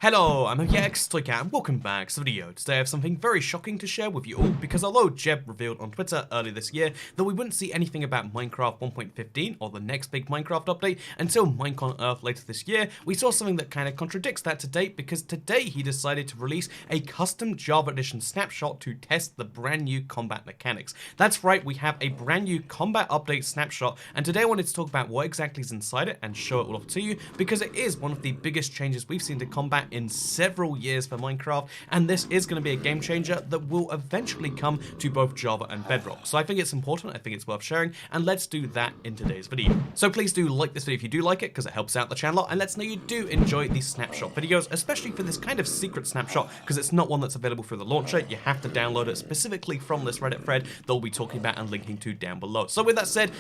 Hello, I'm Toycat and welcome back to the video. Today I have something very shocking to share with you all because although Jeb revealed on Twitter earlier this year that we wouldn't see anything about Minecraft 1.15 or the next big Minecraft update until Minecon Earth later this year, we saw something that kind of contradicts that to date because today he decided to release a custom Java Edition snapshot to test the brand new combat mechanics. That's right, we have a brand new combat update snapshot, and today I wanted to talk about what exactly is inside it and show it all off to you because it is one of the biggest changes we've seen to combat in several years for Minecraft, and this is going to be a game changer that will eventually come to both Java and Bedrock. So I think it's important, I think it's worth sharing, and let's do that in today's video. So please do like this video if you do like it, because it helps out the channel, and let's know you do enjoy these snapshot videos, especially for this kind of secret snapshot, because it's not one that's available through the launcher. You have to download it specifically from this Reddit thread that we'll be talking about and linking to down below. So with that said,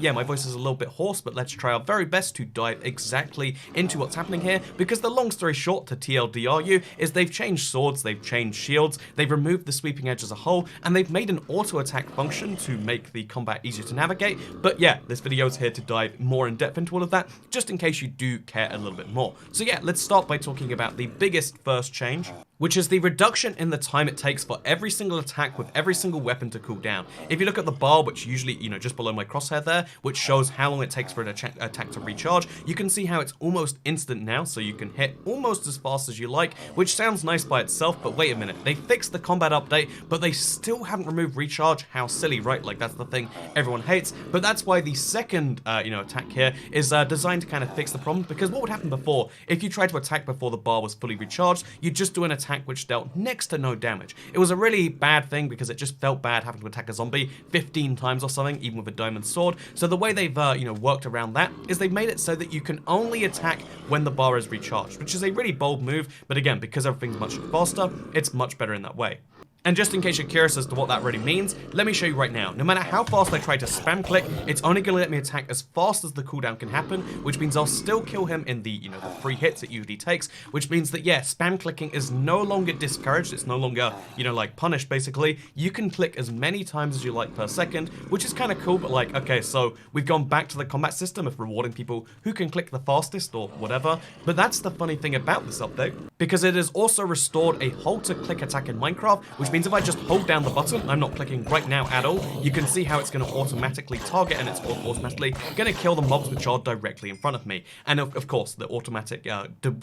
yeah, my voice is a little bit hoarse, but let's try our very best to dive exactly into what's happening here, because the long story short, to TLDRU, is they've changed swords, they've changed shields, they've removed the sweeping edge as a whole, and they've made an auto attack function to make the combat easier to navigate. But yeah, this video is here to dive more in depth into all of that, just in case you do care a little bit more. So yeah, let's start by talking about the biggest first change, which is the reduction in the time it takes for every single attack with every single weapon to cool down. If you look at the bar, which usually, just below my crosshair there, which shows how long it takes for an attack to recharge, you can see how it's almost instant now, so you can hit almost as fast as you like, which sounds nice by itself, but wait a minute, they fixed the combat update, but they still haven't removed recharge. How silly, right? Like, that's the thing everyone hates, but that's why the second, attack here is designed to kind of fix the problem, because what would happen before, if you tried to attack before the bar was fully recharged, you'd just do an attack which dealt next to no damage. It was a really bad thing because it just felt bad having to attack a zombie 15 times or something, even with a diamond sword. So the way they've, worked around that is they've made it so that you can only attack when the bar is recharged, which is a really bold move, but again, because everything's much faster, it's much better in that way. And just in case you're curious as to what that really means, let me show you right now. No matter how fast I try to spam click, it's only going to let me attack as fast as the cooldown can happen, which means I'll still kill him in the, the 3 hits it usually takes, which means that, yeah, spam clicking is no longer discouraged. It's no longer, like, punished, basically. You can click as many times as you like per second, which is kind of cool, but like, okay, so we've gone back to the combat system of rewarding people who can click the fastest or whatever, but that's the funny thing about this update, because it has also restored a hold to click attack in Minecraft, which means if I just hold down the button, I'm not clicking right now at all, you can see how it's going to automatically target and it's automatically going to kill the mobs which are directly in front of me. And of course, the automatic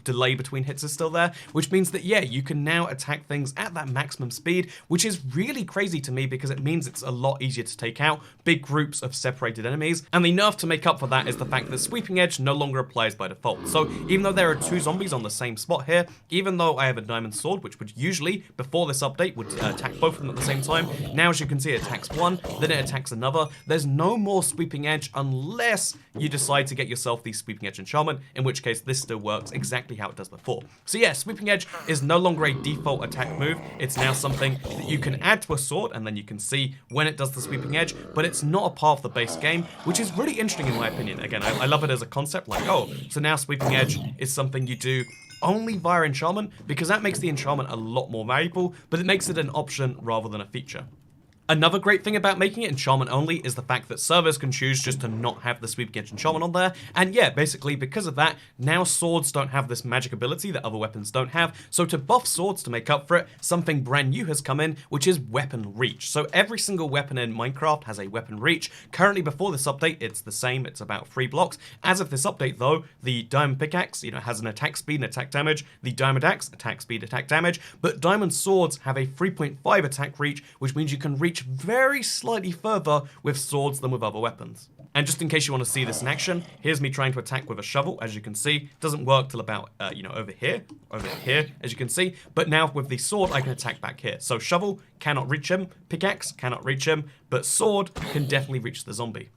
delay between hits is still there, which means that, yeah, you can now attack things at that maximum speed, which is really crazy to me because it means it's a lot easier to take out big groups of separated enemies. And the nerf to make up for that is the fact that Sweeping Edge no longer applies by default. So even though there are 2 zombies on the same spot here, even though I have a diamond sword, which would usually, before this update, would attack both of them at the same time, now as you can see it attacks one, then it attacks another. There's no more Sweeping Edge unless you decide to get yourself the Sweeping Edge enchantment, in which case this still works exactly how it does before. So yeah, Sweeping Edge is no longer a default attack move, it's now something that you can add to a sword and then you can see when it does the Sweeping Edge, but it's not a part of the base game, which is really interesting in my opinion. Again, I love it as a concept, like, oh, so now Sweeping Edge is something you do only via enchantment, because that makes the enchantment a lot more valuable, but it makes it an option rather than a feature. Another great thing about making it enchantment only is the fact that servers can choose just to not have the Sweeping Edge enchantment on there, and yeah, basically because of that, now swords don't have this magic ability that other weapons don't have, so to buff swords to make up for it, something brand new has come in, which is weapon reach. So every single weapon in Minecraft has a weapon reach. Currently before this update, it's the same, it's about 3 blocks. As of this update though, the diamond pickaxe, has an attack speed and attack damage, the diamond axe, attack speed, attack damage, but diamond swords have a 3.5 attack reach, which means you can reach very slightly further with swords than with other weapons. And just in case you want to see this in action, here's me trying to attack with a shovel. As you can see, doesn't work till about, over here, as you can see. But now with the sword, I can attack back here. So shovel cannot reach him, pickaxe cannot reach him, but sword can definitely reach the zombie.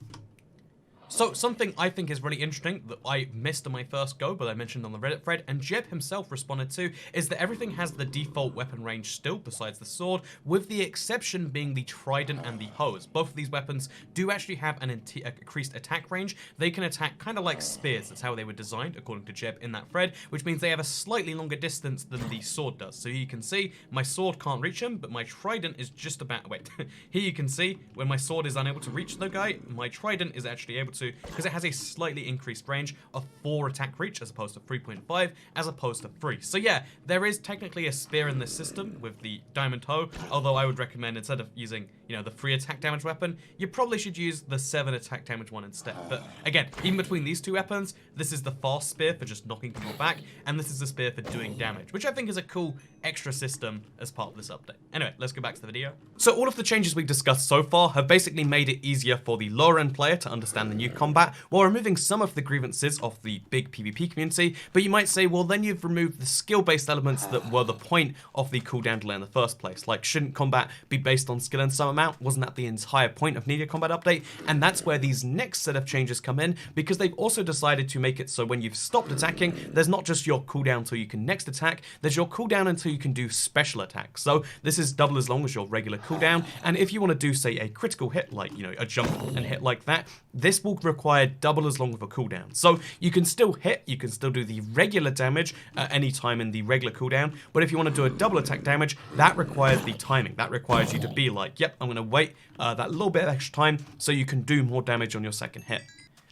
So something I think is really interesting that I missed on my first go, but I mentioned on the Reddit thread, and Jeb himself responded to, is that everything has the default weapon range still, besides the sword, with the exception being the trident and the hose. Both of these weapons do actually have an increased attack range. They can attack kind of like spears. That's how they were designed, according to Jeb in that thread, which means they have a slightly longer distance than the sword does. So you can see my sword can't reach him, but my trident is just about, wait, here you can see when my sword is unable to reach the guy, my trident is actually able to, because it has a slightly increased range of 4 attack reach as opposed to 3.5, as opposed to 3. So yeah, there is technically a spear in this system with the diamond hoe, although I would recommend instead of using, you know, the 3 attack damage weapon, you probably should use the 7 attack damage one instead. But again, even between these two weapons, this is the fast spear for just knocking people back, and this is the spear for doing damage, which I think is a cool extra system as part of this update. Anyway, let's go back to the video. So all of the changes we've discussed so far have basically made it easier for the lower end player to understand the new combat, while removing some of the grievances of the big PvP community. But you might say, well, then you've removed the skill-based elements that were the point of the cooldown delay in the first place. Like, shouldn't combat be based on skill in some amount? Wasn't that the entire point of needing a combat update? And that's where these next set of changes come in, because they've also decided to make it so when you've stopped attacking, there's not just your cooldown until you can next attack, there's your cooldown until you can do special attacks. So this is double as long as your regular cooldown, and if you want to do, say, a critical hit, like, you know, a jump and hit like that, this will require double as long of a cooldown. So you can still hit, you can still do the regular damage at any time in the regular cooldown, but if you want to do a double attack damage, that requires the timing. That requires you to be like, yep, I'm going to wait that little bit of extra time so you can do more damage on your second hit.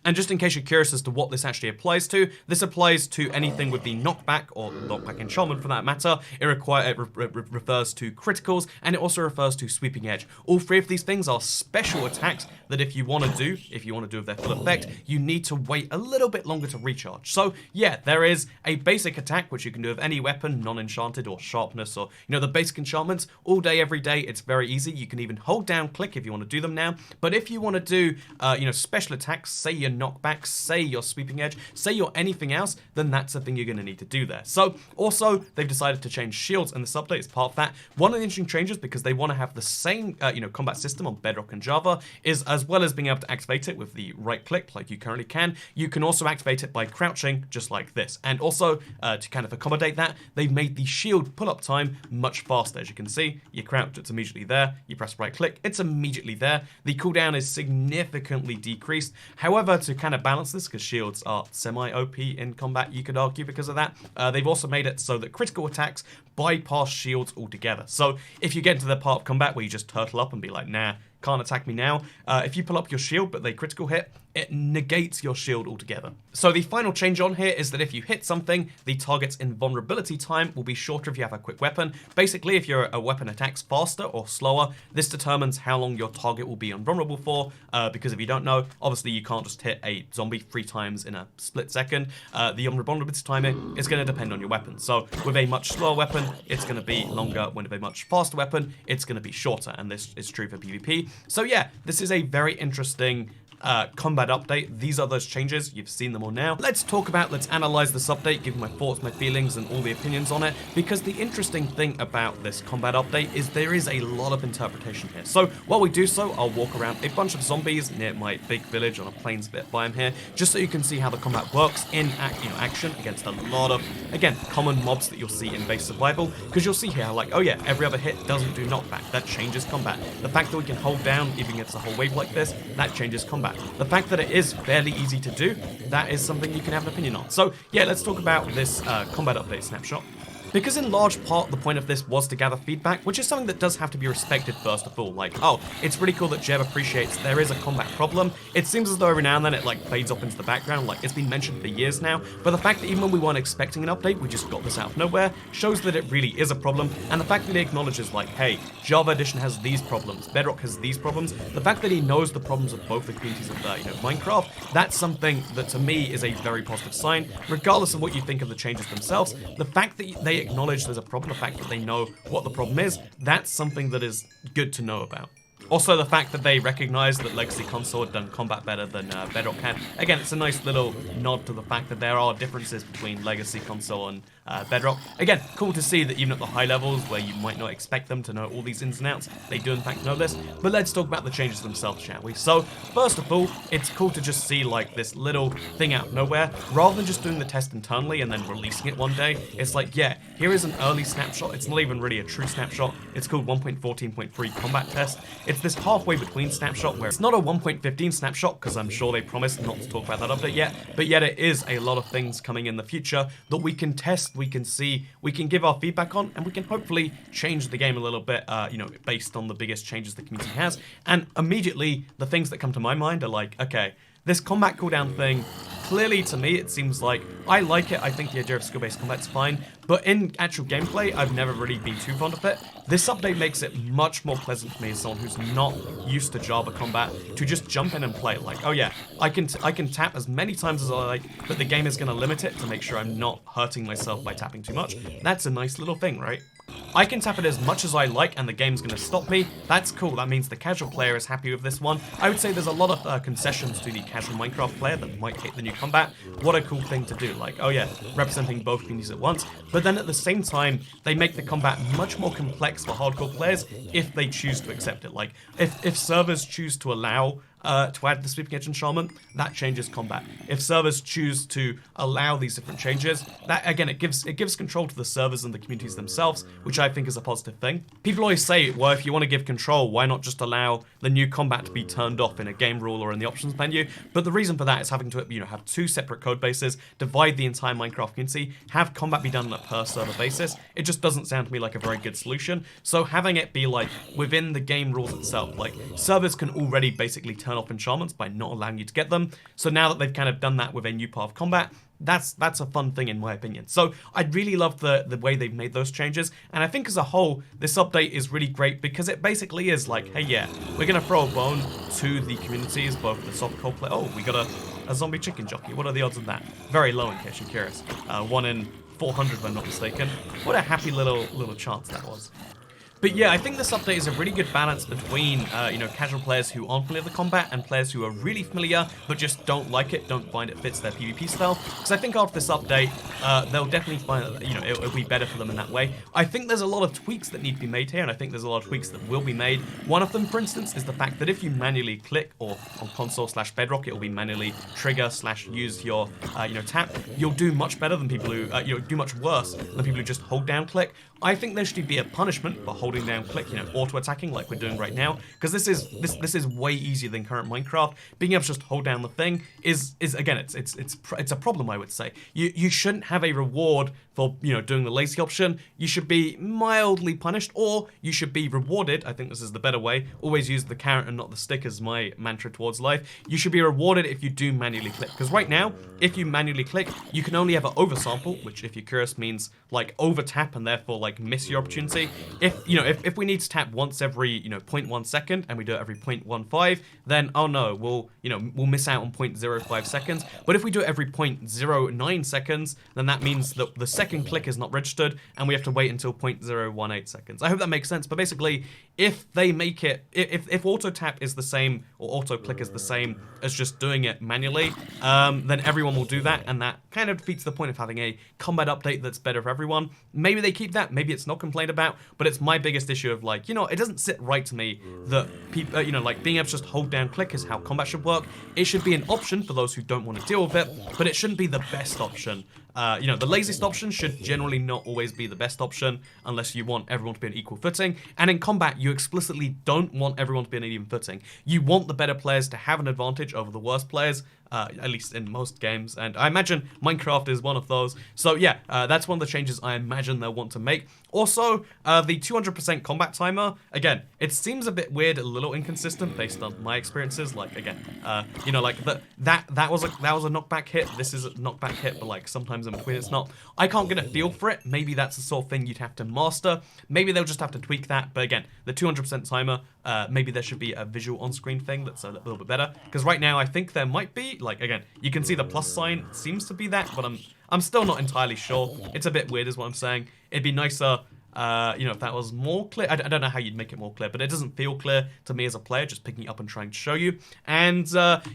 And just in case you're curious as to what this actually applies to, this applies to anything with the knockback, or knockback enchantment for that matter. It refers to criticals, and it also refers to sweeping edge. All 3 of these things are special attacks that if you want to do with their full effect, you need to wait a little bit longer to recharge. So yeah, there is a basic attack which you can do with any weapon, non-enchanted or sharpness, or, you know, the basic enchantments all day, every day. It's very easy. You can even hold down click if you want to do them now. But if you want to do, you know, special attacks, say your knockback, say your sweeping edge, say your anything else, then that's the thing you're going to need to do there. So also, they've decided to change shields in this update as part of that. One of the interesting changes, because they want to have the same, you know, combat system on Bedrock and Java, is as well as being able to activate it with the right click like you currently can, you can also activate it by crouching just like this. And also, to kind of accommodate that, they've made the shield pull-up time much faster. As you can see, you crouch, it's immediately there. You press right click, it's immediately there. The cooldown is significantly decreased. However, to kind of balance this, because shields are semi-OP in combat, you could argue, because of that, they've also made it so that critical attacks bypass shields altogether. So if you get into the part of combat where you just turtle up and be like, nah, can't attack me now, if you pull up your shield but they critical hit, it negates your shield altogether. So the final change on here is that if you hit something, the target's invulnerability time will be shorter if you have a quick weapon. Basically, if your weapon attacks faster or slower, this determines how long your target will be invulnerable for, because if you don't know, obviously you can't just hit a zombie 3 times in a split second. The invulnerability timer is going to depend on your weapon. So with a much slower weapon, it's going to be longer. With a much faster weapon, it's going to be shorter, and this is true for PvP. So yeah, this is a very interesting combat update. These are those changes. You've seen them all now. Let's analyze this update, give my thoughts, my feelings, and all the opinions on it, because the interesting thing about this combat update is there is a lot of interpretation here. So while we do so, I'll walk around a bunch of zombies near my big village on a plains bit biome here, just so you can see how the combat works in action against a lot of, again, common mobs that you'll see in base survival, because you'll see here, like, oh yeah, every other hit doesn't do knockback. That changes combat. The fact that we can hold down even against a whole wave like this, that changes combat. The fact that it is fairly easy to do, that is something you can have an opinion on. So yeah, let's talk about this combat update snapshot. Because in large part, the point of this was to gather feedback, which is something that does have to be respected first of all. Like, oh, it's really cool that Jeb appreciates there is a combat problem. It seems as though every now and then it like fades off into the background, like it's been mentioned for years now, but the fact that even when we weren't expecting an update, we just got this out of nowhere, shows that it really is a problem, and the fact that he acknowledges like, hey, Java Edition has these problems, Bedrock has these problems, the fact that he knows the problems of both the communities of Minecraft, that's something that to me is a very positive sign, regardless of what you think of the changes themselves. The fact that they acknowledge there's a problem, the fact that they know what the problem is, that's something that is good to know about. Also, the fact that they recognize that Legacy Console had done combat better than Bedrock had. Again, it's a nice little nod to the fact that there are differences between Legacy Console and Bedrock. Again, cool to see that even at the high levels where you might not expect them to know all these ins and outs, they do in fact know this. But let's talk about the changes themselves, shall we? So, first of all, it's cool to just see like this little thing out of nowhere. Rather than just doing the test internally and then releasing it one day, it's like, yeah, here is an early snapshot. It's not even really a true snapshot. It's called 1.14.3 combat test. It's this halfway between snapshot where it's not a 1.15 snapshot, because I'm sure they promised not to talk about that update yet, but yet it is a lot of things coming in the future that we can test, we can see, we can give our feedback on, and we can hopefully change the game a little bit, based on the biggest changes the community has. And immediately, the things that come to my mind are like, okay, this combat cooldown thing, clearly to me it seems like I like it. I think the idea of skill-based combat's fine, but in actual gameplay I've never really been too fond of it. This update makes it much more pleasant for me as someone who's not used to Java combat to just jump in and play. Like, oh yeah, I can tap as many times as I like, but the game is going to limit it to make sure I'm not hurting myself by tapping too much. That's a nice little thing, right? I can tap it as much as I like and the game's going to stop me. That's cool. That means the casual player is happy with this one. I would say there's a lot of concessions to the casual Minecraft player that might hate the new combat. What a cool thing to do. Like, oh yeah, representing both communities at once. But then at the same time, they make the combat much more complex for hardcore players if they choose to accept it. Like, if servers choose to allow to add the Sweeping Edge Enchantment, that changes combat. If servers choose to allow these different changes, that again, it gives control to the servers and the communities themselves, which I think is a positive thing. People always say, well, if you want to give control, why not just allow the new combat to be turned off in a game rule or in the options menu? But the reason for that is having to, have two separate code bases, divide the entire Minecraft community, have combat be done on a per server basis. It just doesn't sound to me like a very good solution. So having it be like within the game rules itself, like servers can already basically turn off enchantments by not allowing you to get them. So now that they've kind of done that with a new part of combat, that's a fun thing in my opinion. So I really love the way they've made those changes, and I think as a whole this update is really great because it basically is like, hey yeah, we're gonna throw a bone to the communities, both the soft core play. Oh, we got a zombie chicken jockey. What are the odds of that? Very low in case you're curious. 1 in 400 if I'm not mistaken. What a happy little chance that was. But yeah, I think this update is a really good balance between, casual players who aren't familiar with the combat and players who are really familiar but just don't like it, don't find it fits their PvP style. Because I think after this update, they'll definitely find that, it'll be better for them in that way. I think there's a lot of tweaks that need to be made here, and I think there's a lot of tweaks that will be made. One of them, for instance, is the fact that if you manually click, or on console/bedrock, it will be manually trigger/use your, tap, you'll do much better than people who, you'll do much worse than people who just hold down click. I think there should be a punishment for holding down click, auto-attacking like we're doing right now, because this is way easier than current Minecraft. Being able to just hold down the thing is again, it's a problem, I would say. You shouldn't have a reward for, doing the lazy option. You should be mildly punished, or you should be rewarded. I think this is the better way. Always use the carrot and not the stick as my mantra towards life. You should be rewarded if you do manually click, because right now, if you manually click, you can only have an oversample, which if you're curious means like over tap and therefore like miss your opportunity. If we need to tap once every 0.1 second and we do it every 0.15, then oh no, we'll miss out on 0.05 seconds. But if we do it every 0.09 seconds, then that means that the second click is not registered and we have to wait until 0.018 seconds. I hope that makes sense. But basically, if they make it, if auto tap is the same or auto click is the same as just doing it manually, then everyone will do that, and that kind of defeats the point of having a combat update that's better for everyone. Maybe they keep that, maybe it's not complained about, but it's my biggest issue of like, it doesn't sit right to me that people, like being able to just hold down click is how combat should work. It should be an option for those who don't want to deal with it, but it shouldn't be the best option. The laziest option should generally not always be the best option unless you want everyone to be on equal footing. And in combat, you explicitly don't want everyone to be on an even footing. You want the better players to have an advantage over the worst players, at least in most games. And I imagine Minecraft is one of those. So yeah, that's one of the changes I imagine they'll want to make. Also, the 200% combat timer, again, it seems a bit weird, a little inconsistent based on my experiences. Like, again, that was a knockback hit. This is a knockback hit, but like sometimes in between it's not. I can't get a feel for it. Maybe that's the sort of thing you'd have to master. Maybe they'll just have to tweak that. But again, the 200% timer, maybe there should be a visual on-screen thing that's a little bit better. Because right now, I think there might be, like, again, you can see the plus sign seems to be that, but I'm still not entirely sure. It's a bit weird is what I'm saying. It'd be nicer, if that was more clear. I don't know how you'd make it more clear, but it doesn't feel clear to me as a player, just picking it up and trying to show you. And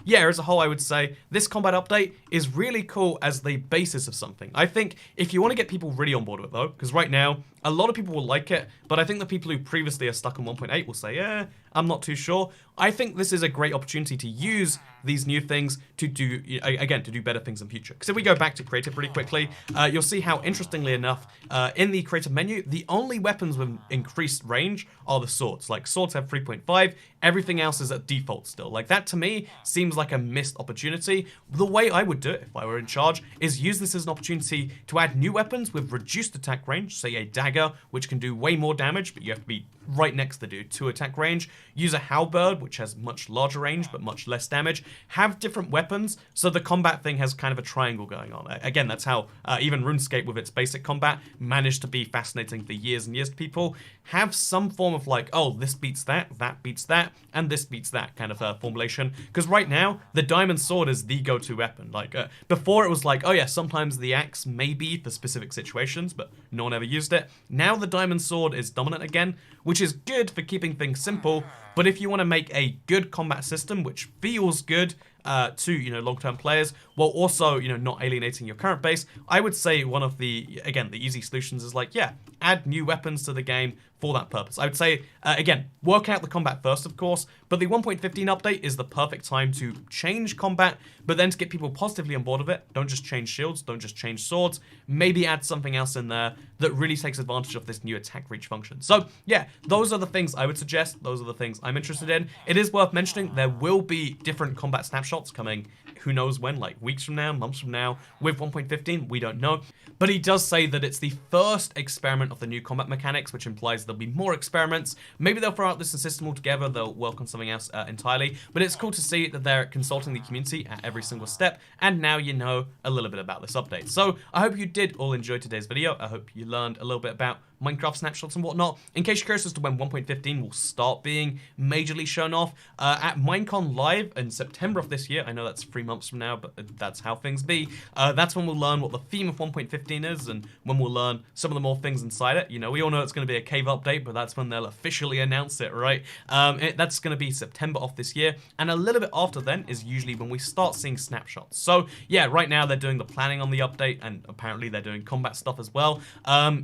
yeah, as a whole, I would say this combat update is really cool as the basis of something. I think if you want to get people really on board with it, though, because right now, a lot of people will like it, but I think the people who previously are stuck on 1.8 will say, yeah, I'm not too sure. I think this is a great opportunity to use these new things to do, again, to do better things in future. Because if we go back to creative really quickly, you'll see how, interestingly enough, in the creative menu, the only weapons with increased range are the swords. Like, swords have 3.5, everything else is at default still. Like, that to me seems like a missed opportunity. The way I would do it, if I were in charge, is use this as an opportunity to add new weapons with reduced attack range, say a dagger, which can do way more damage, but you have to be right next to the dude, 2 attack range. Use a halberd, which has much larger range but much less damage. Have different weapons, so the combat thing has kind of a triangle going on. Again, that's how even RuneScape with its basic combat managed to be fascinating for years and years to people. Have some form of like, oh, this beats that beats that, and this beats that kind of formulation. Because right now, the diamond sword is the go-to weapon. Like, before it was like, oh yeah, sometimes the axe may be for specific situations, but no one ever used it. Now the diamond sword is dominant again, which is good for keeping things simple, but if you want to make a good combat system, which feels good to, you know, long-term players, while also, you know, not alienating your current base, I would say one of the, again, the easy solutions is like, yeah, add new weapons to the game for that purpose. I would say, again, work out the combat first, of course, but the 1.15 update is the perfect time to change combat, but then to get people positively on board of it. Don't just change shields, don't just change swords, maybe add something else in there that really takes advantage of this new attack reach function. So, yeah, those are the things I would suggest, those are the things I'm interested in. It is worth mentioning there will be different combat snapshots coming, who knows when, like weeks from now, months from now, with 1.15, we don't know. But he does say that it's the first experiment of the new combat mechanics, which implies there'll be more experiments. Maybe they'll throw out this system altogether, they'll work on something else entirely, but it's cool to see that they're consulting the community at every single step, and now you know a little bit about this update. So I hope you did all enjoy today's video. I hope you learned a little bit about Minecraft snapshots and whatnot. In case you're curious as to when 1.15 will start being majorly shown off, at Minecon Live in September of this year, I know that's 3 months from now, but that's how things be, that's when we'll learn what the theme of 1.15 is, and when we'll learn some of the more things inside it. You know, we all know it's going to be a cave update, but that's when they'll officially announce it, right? That's going to be September of this year, and a little bit after then is usually when we start seeing snapshots. So yeah, right now they're doing the planning on the update, and apparently they're doing combat stuff as well.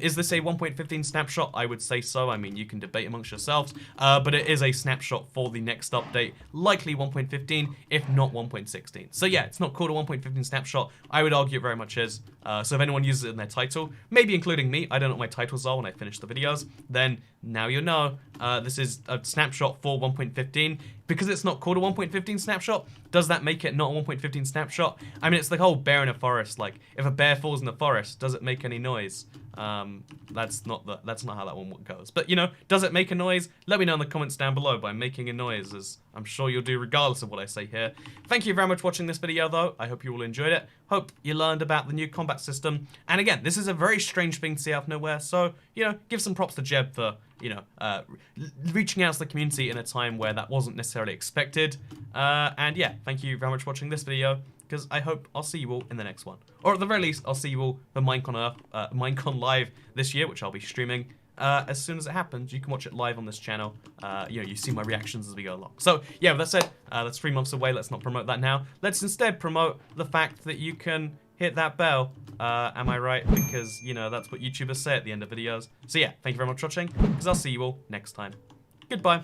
Is this a 1.15 snapshot? I would say so. I mean, you can debate amongst yourselves, but it is a snapshot for the next update, likely 1.15, if not 1.16. So yeah, it's not called a 1.15 snapshot. I would argue it very much is. So if anyone uses it in their title, maybe including me, I don't know what my titles are when I finish the videos, then now you know this is a snapshot for 1.15. Because it's not called a 1.15 snapshot, does that make it not a 1.15 snapshot? I mean, it's the whole bear in a forest. Like, if a bear falls in the forest, does it make any noise? That's not how that one goes. But, you know, does it make a noise? Let me know in the comments down below by making a noise, as I'm sure you'll do regardless of what I say here. Thank you very much for watching this video, though. I hope you all enjoyed it. Hope you learned about the new combat system. And again, this is a very strange thing to see out of nowhere, so, you know, give some props to Jeb for, you know, reaching out to the community in a time where that wasn't necessarily expected. And yeah, thank you very much for watching this video, because I hope I'll see you all in the next one. Or at the very least, I'll see you all for Minecon Live this year, which I'll be streaming as soon as it happens. You can watch it live on this channel. You know, you see my reactions as we go along. So yeah, with that said, that's 3 months away. Let's not promote that now. Let's instead promote the fact that you can hit that bell. Am I right? Because, you know, that's what YouTubers say at the end of videos. So yeah, thank you very much for watching, because I'll see you all next time. Goodbye.